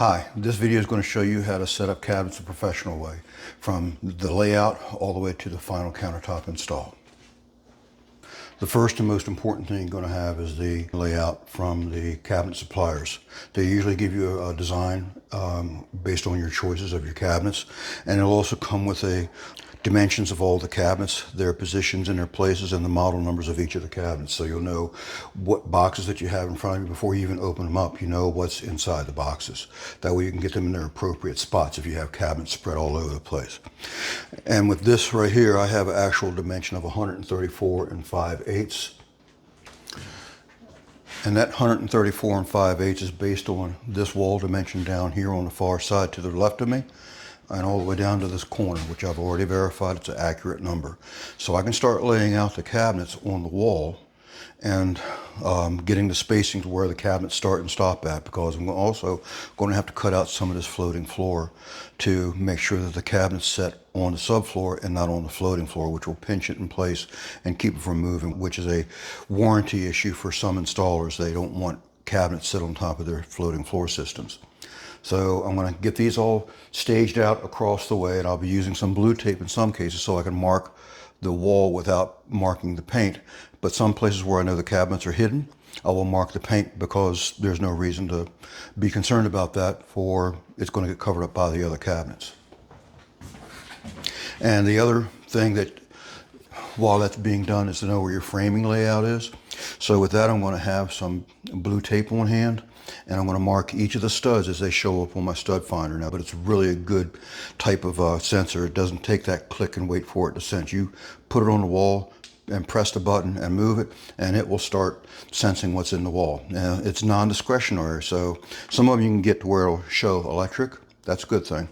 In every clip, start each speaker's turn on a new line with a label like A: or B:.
A: Hi, this video is going to show you how to set up cabinets a professional way, from the layout all the way to the final countertop install. The first and most important thing you're going to have is the layout from the cabinet suppliers. They usually give you a design based on your choices of your cabinets, and it'll also come with a dimensions of all the cabinets, their positions and their places, and the model numbers of each of the cabinets. So you'll know what boxes that you have in front of you before you even open them up. You know what's inside the boxes. That way you can get them in their appropriate spots if you have cabinets spread all over the place. And with this right here, I have an actual dimension of 134 5/8. And that 134 5/8 is based on this wall dimension down here on the far side to the left of me, and all the way down to this corner, which I've already verified it's an accurate number. So I can start laying out the cabinets on the wall and getting the spacing to where the cabinets start and stop at, because I'm also going to have to cut out some of this floating floor to make sure that the cabinet's set on the subfloor and not on the floating floor, which will pinch it in place and keep it from moving, which is a warranty issue for some installers. They don't want cabinets sit on top of their floating floor systems. So I'm going to get these all staged out across the way, and I'll be using some blue tape in some cases so I can mark the wall without marking the paint. But some places where I know the cabinets are hidden, I will mark the paint, because there's no reason to be concerned about that, for it's going to get covered up by the other cabinets. And the other thing that, while that's being done, is to know where your framing layout is. So with that, I'm going to have some blue tape on hand, and I'm going to mark each of the studs as they show up on my stud finder now. But it's really a good type of sensor. It doesn't take that click and wait for it to sense. You put it on the wall and press the button and move it, and it will start sensing what's in the wall. Now, it's non-discretionary, so some of them you can get to where it'll show electric. That's a good thing.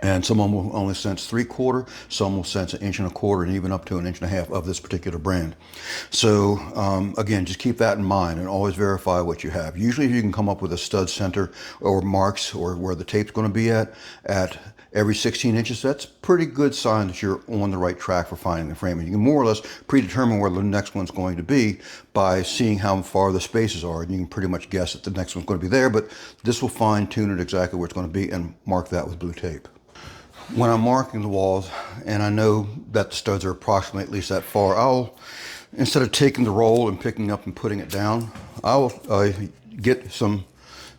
A: And some of them will only sense 3/4, some will sense 1.25 inches, and even up to 1.5 inches of this particular brand. So again, just keep that in mind and always verify what you have. Usually if you can come up with a stud center or marks or where the tape's going to be at every 16 inches, that's a pretty good sign that you're on the right track for finding the framing. You can more or less predetermine where the next one's going to be by seeing how far the spaces are, and you can pretty much guess that the next one's going to be there, but this will fine tune it exactly where it's going to be, and mark that with blue tape. When I'm marking the walls and I know that the studs are approximately at least that far, I'll, instead of taking the roll and picking up and putting it down, I'll get some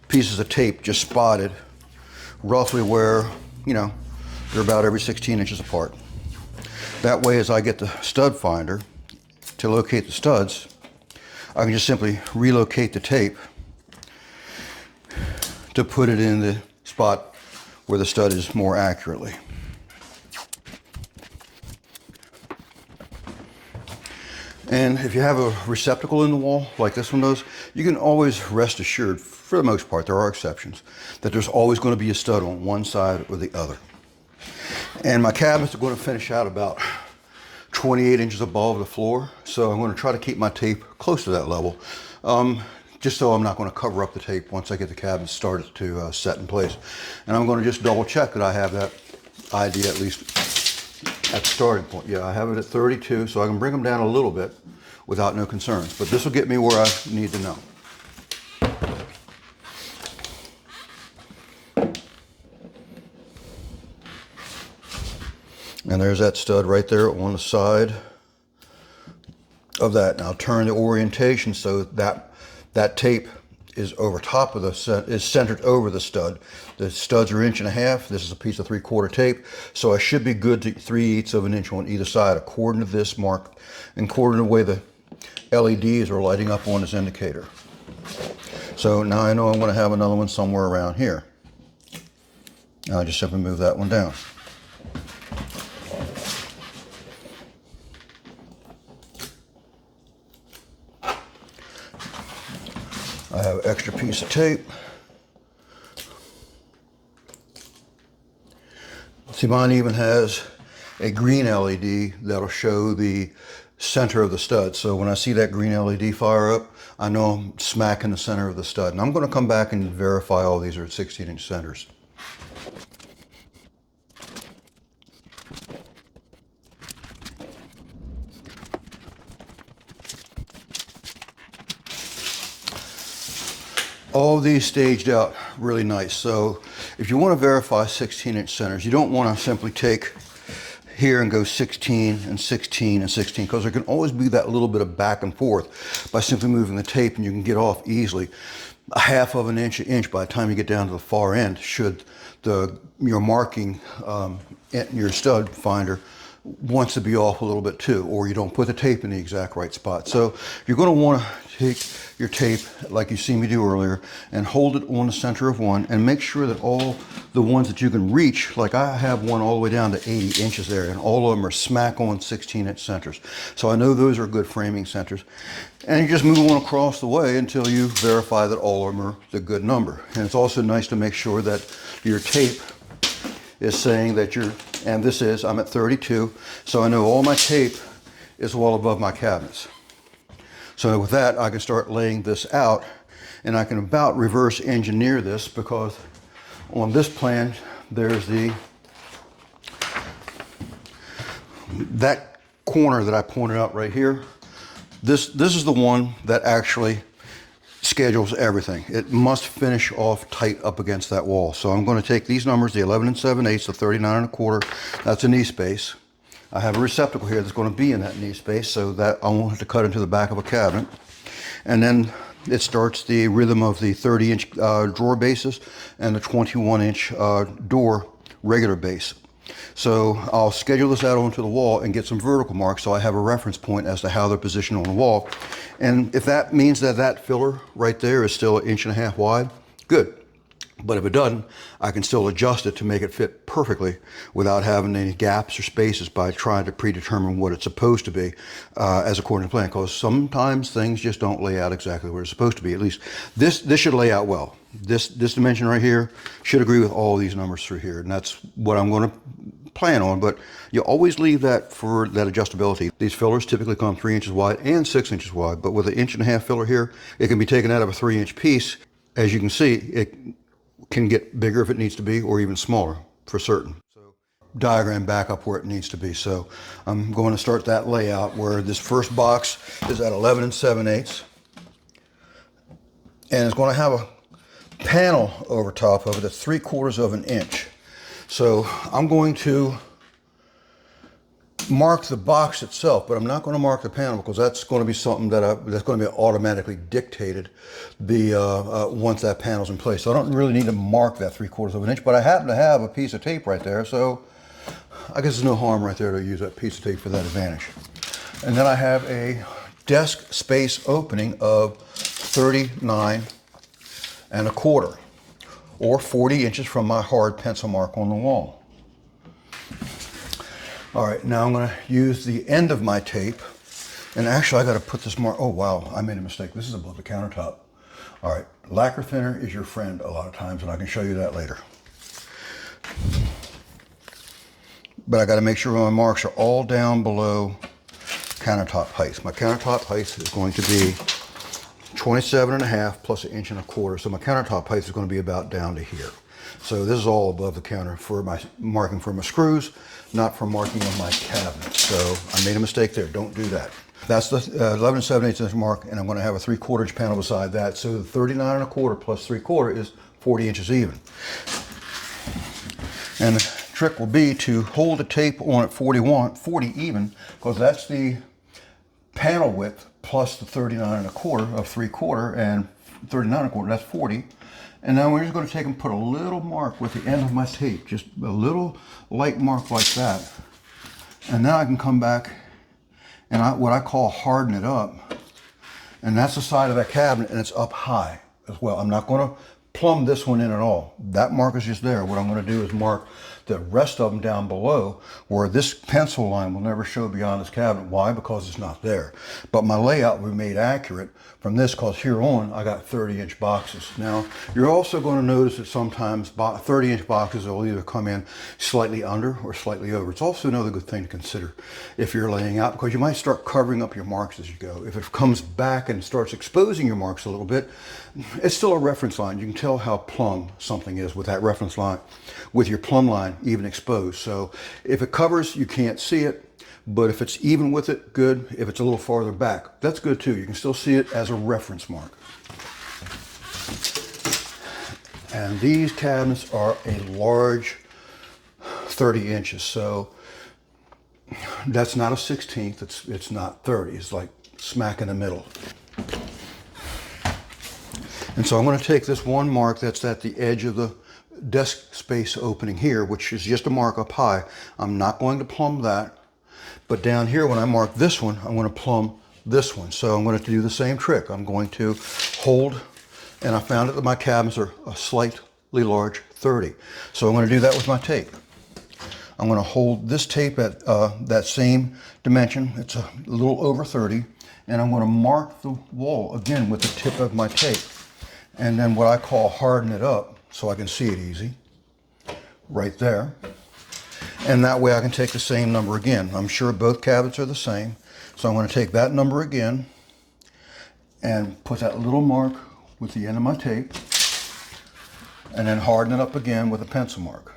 A: pieces of tape just spotted roughly where, they're about every 16 inches apart. That way, as I get the stud finder to locate the studs, I can just simply relocate the tape to put it in the spot where the stud is more accurately. And if you have a receptacle in the wall, like this one does, you can always rest assured, for the most part, there are exceptions, that there's always going to be a stud on one side or the other. And my cabinets are going to finish out about 28 inches above the floor, so I'm going to try to keep my tape close to that level. Just so I'm not going to cover up the tape once I get the cabinet started to set in place. And I'm going to just double check that I have that ID at least at the starting point. Yeah, I have it at 32, so I can bring them down a little bit without no concerns. But this will get me where I need to know. And there's that stud right there on the side of that. Now turn the orientation so that tape is over top of is centered over the stud. The studs are 1.5 inches. This is a piece of 3/4 tape. So I should be good to 3/8 of an inch on either side, according to this mark, and according to the way the LEDs are lighting up on this indicator. So now I know I'm going to have another one somewhere around here. Now I just simply move that one down. I have an extra piece of tape. See, mine even has a green LED that'll show the center of the stud. So when I see that green LED fire up, I know I'm smack in the center of the stud. And I'm going to come back and verify all these are at 16-inch centers. all these staged out really nice. So if you want to verify 16-inch centers, you don't want to simply take here and go 16 and 16 and 16, because there can always be that little bit of back and forth by simply moving the tape, and you can get off easily a half of an inch by the time you get down to the far end, should your marking your stud finder wants to be off a little bit too, or you don't put the tape in the exact right spot. So you're going to want to take your tape like you see me do earlier and hold it on the center of one, and make sure that all the ones that you can reach, like I have one all the way down to 80 inches there, and all of them are smack on 16-inch centers. So I know those are good framing centers. And you just move on across the way until you verify that all of them are the good number. And it's also nice to make sure that your tape is saying that and this is, I'm at 32, so I know all my tape is well above my cabinets. So with that, I can start laying this out, and I can about reverse engineer this, because on this plan, there's that corner that I pointed out right here. This is the one that actually schedules everything. It must finish off tight up against that wall. So I'm going to take these numbers, the 11 7/8, the 39 1/4, that's a knee space. I have a receptacle here that's going to be in that knee space, so that I won't have to cut into the back of a cabinet. And then it starts the rhythm of the 30-inch drawer bases and the 21-inch door regular base. So I'll schedule this out onto the wall and get some vertical marks, so I have a reference point as to how they're positioned on the wall. And if that means that that filler right there is still 1.5 inches wide, good. But if it doesn't, I can still adjust it to make it fit perfectly without having any gaps or spaces by trying to predetermine what it's supposed to be as according to plan, because sometimes things just don't lay out exactly where it's supposed to be. At least this should lay out well. This dimension right here should agree with all these numbers through here, and that's what I'm going to plan on. But you always leave that for that adjustability. These fillers typically come 3 inches wide and 6 inches wide, but with an 1.5 inch filler here, it can be taken out of a 3-inch piece. As you can see, it can get bigger if it needs to be, or even smaller for certain. So diagram back up where it needs to be. So I'm going to start that layout where this first box is at 11 7/8, and it's going to have a panel over top of it that's 3/4 of an inch. So I'm going to mark the box itself, but I'm not going to mark the panel, because that's going to be something that's going to be automatically dictated once that panel's in place. So I don't really need to mark that 3/4 of an inch, but I happen to have a piece of tape right there, so I guess there's no harm right there to use that piece of tape for that advantage. And then I have a desk space opening of 39 1/4, or 40 inches from my hard pencil mark on the wall. All right, now I'm going to use the end of my tape, and actually I got to put this mark. Oh wow, I made a mistake. This is above the countertop. All right, lacquer thinner is your friend a lot of times, and I can show you that later. But I got to make sure my marks are all down below countertop height. My countertop height is going to be 27.5 plus 1.25 inches. So my countertop height is going to be about down to here. So this is all above the counter for my marking for my screws, not for marking on my cabinet. So I made a mistake there. Don't do that. That's the 11 7/8 inch mark, and I'm going to have a 3/4 inch panel beside that. So the 39 1/4 plus 3/4 is 40 inches even. And the trick will be to hold the tape on at 40 even, because that's the panel width plus the 39 1/4 of 3/4, and 39 1/4, that's 40. And now we're just going to take and put a little mark with the end of my tape, just a little light mark like that. And now I can come back and what I call harden it up. And that's the side of that cabinet, and it's up high as well. I'm not going to plumb this one in at all. That mark is just there. What I'm going to do is mark the rest of them down below, where this pencil line will never show beyond this cabinet. Why? Because it's not there. But my layout will be made accurate from this, because here on I got 30-inch boxes. Now you're also going to notice that sometimes 30-inch boxes will either come in slightly under or slightly over. It's also another good thing to consider if you're laying out, because you might start covering up your marks as you go. If it comes back and starts exposing your marks a little bit, it's still a reference line. You can tell how plumb something is with that reference line, with your plumb line even exposed. So if it covers, you can't see it. But if it's even with it, good. If it's a little farther back, that's good too. You can still see it as a reference mark. And these cabinets are a large 30 inches. So that's not a 16th, it's not 30, it's like smack in the middle. And so I'm going to take this one mark that's at the edge of the desk space opening here, which is just a mark up high. I'm not going to plumb that, but down here when I mark this one, I'm going to plumb this one. So I'm going to do the same trick. I'm going to hold, and I found that my cabinets are a slightly large 30. So I'm going to do that with my tape. I'm going to hold this tape at that same dimension. It's a little over 30, and I'm going to mark the wall again with the tip of my tape. And then what I call harden it up so I can see it easy, right there. And that way I can take the same number again. I'm sure both cabinets are the same. So I'm going to take that number again and put that little mark with the end of my tape and then harden it up again with a pencil mark.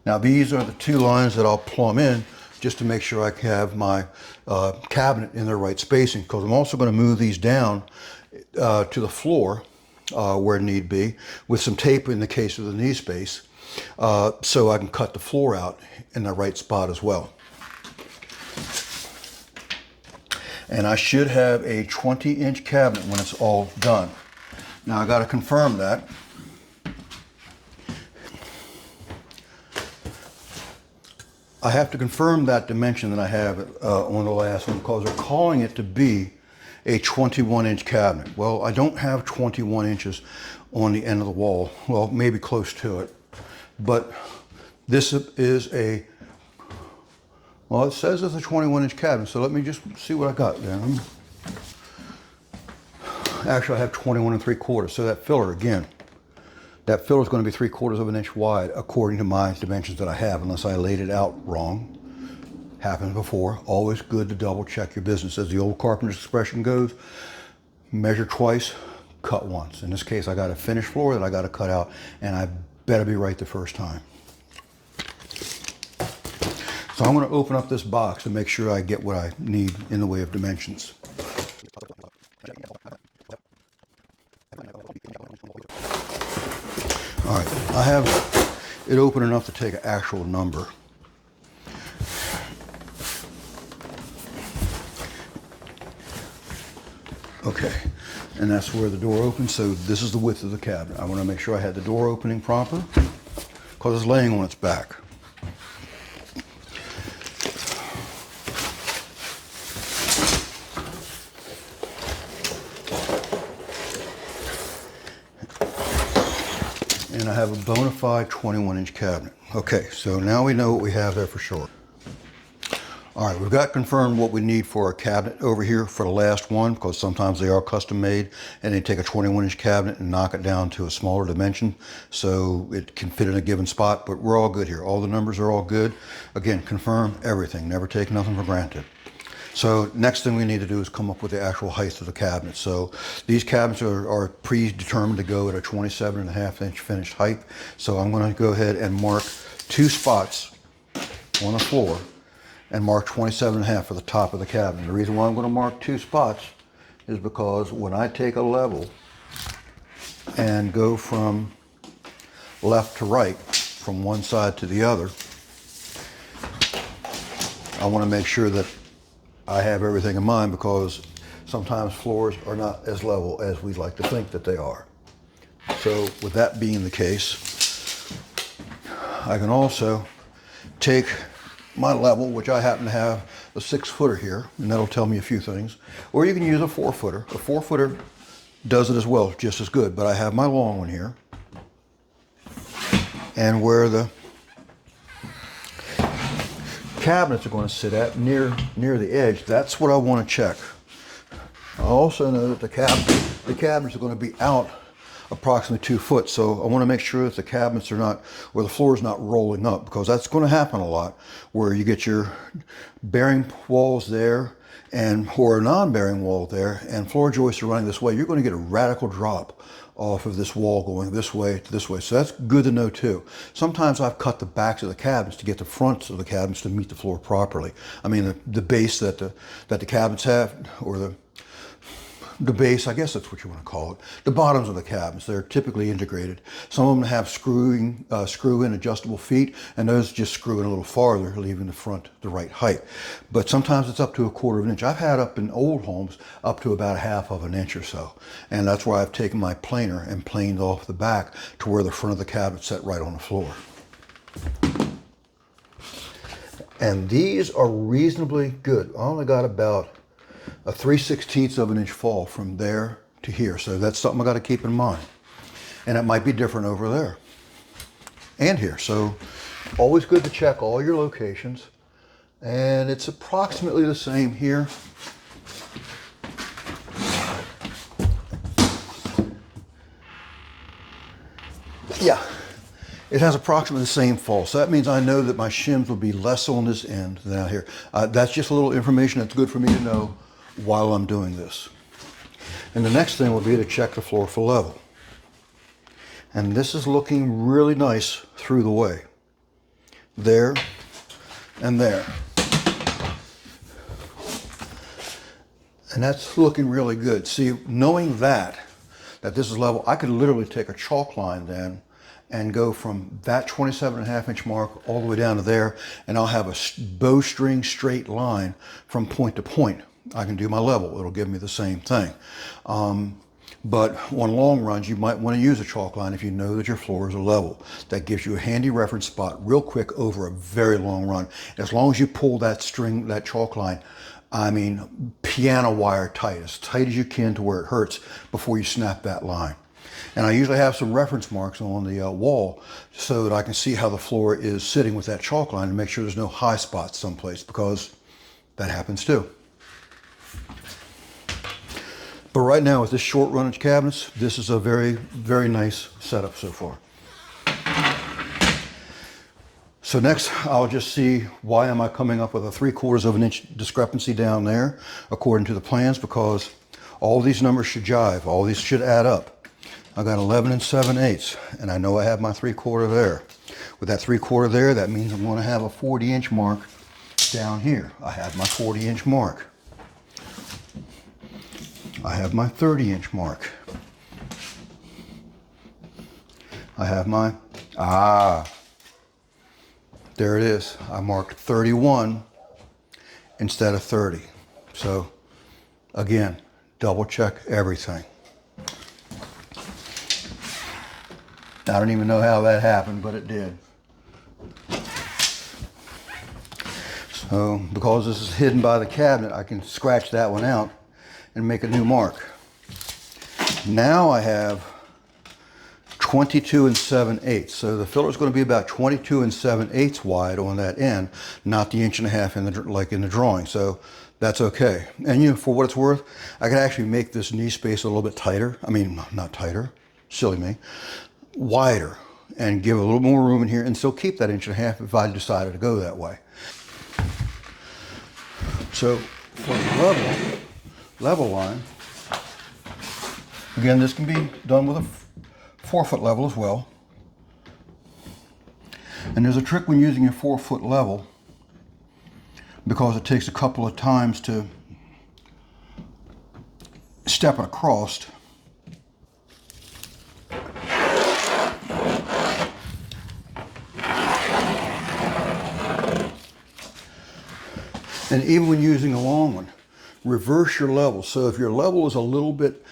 A: Now these are the two lines that I'll plumb in just to make sure I have my cabinet in the right spacing, because I'm also going to move these down to the floor where need be, with some tape in the case of the knee space, so I can cut the floor out in the right spot as well. And I should have a 20-inch cabinet when it's all done. Now I got to confirm that. I have to confirm that dimension that I have on the last one, because they're calling it to be a 21-inch cabinet. Well, I don't have 21 inches on the end of the wall. Well, maybe close to it. But this is a, well, it says it's a 21-inch cabinet, so let me just see what I got there. Actually, I have 21 3/4, so that filler, again, that filler is going to be 3/4 of an inch wide according to my dimensions that I have, unless I laid it out wrong. Happened before. Always good to double check your business. As the old carpenter's expression goes, measure twice, cut once. In this case, I got a finished floor that I got to cut out, and I better be right the first time. So I'm going to open up this box and make sure I get what I need in the way of dimensions. All right, I have it open enough to take an actual number. Okay, and that's where the door opens, so this is the width of the cabinet. I want to make sure I had the door opening proper, because it's laying on its back. And I have a bona fide 21-inch cabinet. Okay, so now we know what we have there for sure. All right, we've got confirmed what we need for a cabinet over here for the last one, because sometimes they are custom made and they take a 21-inch cabinet and knock it down to a smaller dimension so it can fit in a given spot, but we're all good here. All the numbers are all good. Again, confirm everything, never take nothing for granted. So next thing we need to do is come up with the actual height of the cabinet. So these cabinets are predetermined to go at a 27.5-inch finished height. So I'm going to go ahead and mark 2 spots on the floor and mark 27.5 for the top of the cabinet. The reason why I'm going to mark 2 spots is because when I take a level and go from left to right, from one side to the other, I want to make sure that I have everything in mind, because sometimes floors are not as level as we'd like to think that they are. So with that being the case, I can also take my level, which I happen to have a 6-footer here, and that'll tell me a few things. Or you can use a 4-footer. A 4-footer does it as well, just as good, but I have my long one here. And where the cabinets are going to sit at, near the edge, that's what I want to check. I also know that the cabinets are going to be out approximately 2 foot, so I want to make sure that the cabinets are not, or the floor is not rolling up, because that's going to happen a lot, where you get your bearing walls there and or a non-bearing wall there, and floor joists are running this way. You're going to get a radical drop off of this wall going this way to this way. So that's good to know too. Sometimes I've cut the backs of the cabinets to get the fronts of the cabinets to meet the floor properly. I mean the base that the cabinets have, or the base, I guess that's what you want to call it, the bottoms of the cabinets. They're typically integrated. Some of them have screw-in adjustable feet, and those just screw in a little farther, leaving the front the right height. But sometimes it's up to 1/4 of an inch. I've had up in old homes up to about 1/2 of an inch or so. And that's where I've taken my planer and planed off the back to where the front of the cabinet set right on the floor. And these are reasonably good. I only got about a 3/16 of an inch fall from there to here. So that's something I got to keep in mind. And it might be different over there and here. So always good to check all your locations. And it's approximately the same here. Yeah, it has approximately the same fall. So that means I know that my shims will be less on this end than out here. That's just a little information that's good for me to know while I'm doing this. And the next thing will be to check the floor for level. And this is looking really nice through the way. There and there. And that's looking really good. See, knowing that this is level, I could literally take a chalk line then and go from that 27.5 inch mark all the way down to there, and I'll have a bowstring straight line from point to point. I can do my level. It'll give me the same thing. But on long runs, you might want to use a chalk line if you know that your floors are level. That gives you a handy reference spot real quick over a very long run. As long as you pull that string, that chalk line, I mean, piano wire tight as you can to where it hurts before you snap that line. And I usually have some reference marks on the wall so that I can see how the floor is sitting with that chalk line and make sure there's no high spots someplace, because that happens too. But right now with this short runnage cabinets, this is a very, very nice setup so far. So next, I'll just see why am I coming up with a 3/4 of an inch discrepancy down there according to the plans, because all these numbers should jive. All these should add up. I got 11 7/8, and I know I have my 3/4 there. With that 3/4 there, that means I'm going to have a 40-inch mark down here. I have my 40-inch mark. I have my 30-inch mark. I have my, there it is. I marked 31 instead of 30. So again, double check everything. I don't even know how that happened, but it did. So because this is hidden by the cabinet, I can scratch that one out and make a new mark. Now I have 22 7/8. So the filler is going to be about 22 7/8 wide on that end, not the 1.5 inch like in the drawing. So that's okay. And you know, for what it's worth, I could actually make this knee space a little bit tighter. I mean, not tighter, silly me, wider, and give a little more room in here and still keep that 1.5 inch if I decided to go that way. So for the level line, again, this can be done with a 4-foot level as well. And there's a trick when using a 4-foot level, because it takes a couple of times to step it across. And even when using a long one, reverse your level. So if your level is a little bit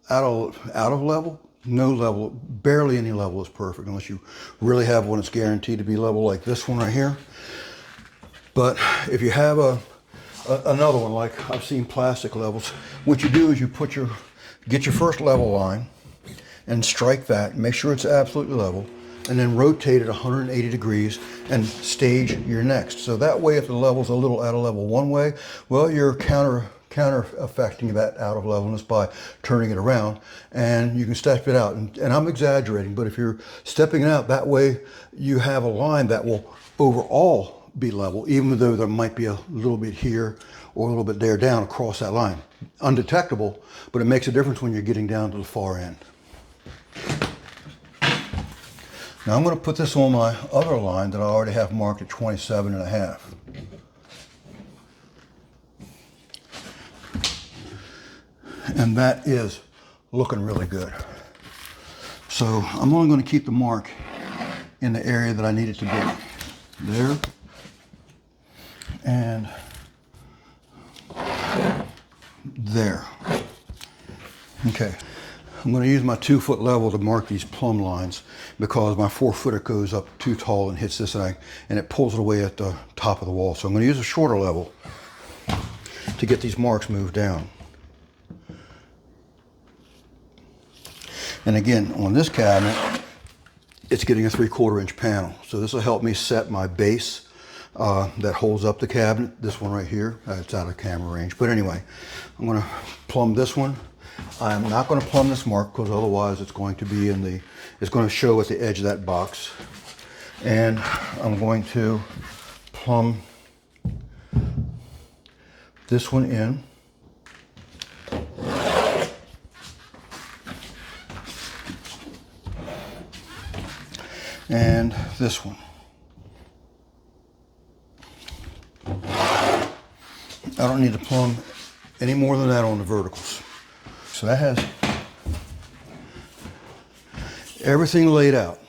A: out of level, no level, barely any level is perfect unless you really have one that's guaranteed to be level, like this one right here. But if you have another one, like I've seen plastic levels, what you do is you get your first level line and strike that, make sure it's absolutely level, and then rotate it 180 degrees and stage your next. So that way, if the level's a little out of level one way, well, you're counter affecting that out of levelness by turning it around, and you can step it out. And I'm exaggerating, but if you're stepping it out that way, you have a line that will overall be level, even though there might be a little bit here or a little bit there down across that line. Undetectable, but it makes a difference when you're getting down to the far end. Now I'm going to put this on my other line that I already have marked at 27.5. And that is looking really good. So I'm only going to keep the mark in the area that I need it to be. There. And there. Okay. I'm going to use my 2-foot level to mark these plumb lines because my 4-footer goes up too tall and hits this and it pulls it away at the top of the wall. So I'm going to use a shorter level to get these marks moved down. And again, on this cabinet, it's getting a 3/4 inch panel. So this will help me set my base that holds up the cabinet. This one right here, it's out of camera range. But anyway, I'm going to plumb this one. I'm not going to plumb this mark because otherwise it's going to be it's going to show at the edge of that box. And I'm going to plumb this one in. And this one. I don't need to plumb any more than that on the verticals. So that has everything laid out.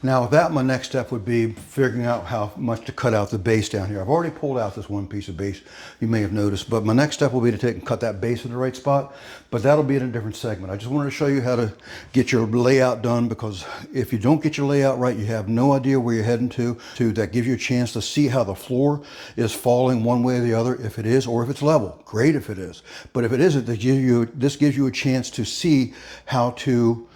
A: Now with that, my next step would be figuring out how much to cut out the base down here. I've already pulled out this one piece of base, you may have noticed, but my next step will be to take and cut that base in the right spot, but that'll be in a different segment. I just wanted to show you how to get your layout done, because if you don't get your layout right, you have no idea where you're heading to. That gives you a chance to see how the floor is falling one way or the other, if it is, or if it's level. Great if it is. But if it isn't, this gives you a chance to see how to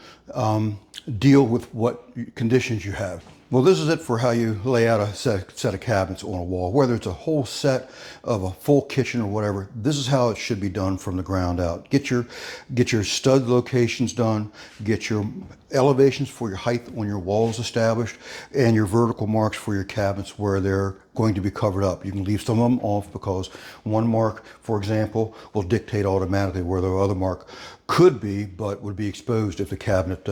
A: deal with what conditions you have. Well, this is it for how you lay out a set of cabinets on a wall, whether it's a whole set of a full kitchen or whatever. This is how it should be done from the ground out. Get your stud locations done, get your elevations for your height when your walls established, and your vertical marks for your cabinets where they're going to be covered up. You can leave some of them off because one mark, for example, will dictate automatically where the other mark could be, but would be exposed if the cabinet,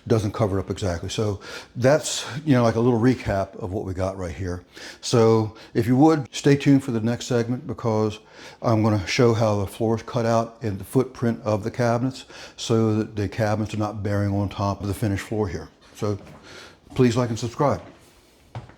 A: doesn't cover it up exactly. So that's, like a little recap of what we got right here. So if you would, stay tuned for the next segment, because I'm going to show how the floor is cut out in the footprint of the cabinets so that the cabinets are not bearing on top of the finished floor here. So please like and subscribe.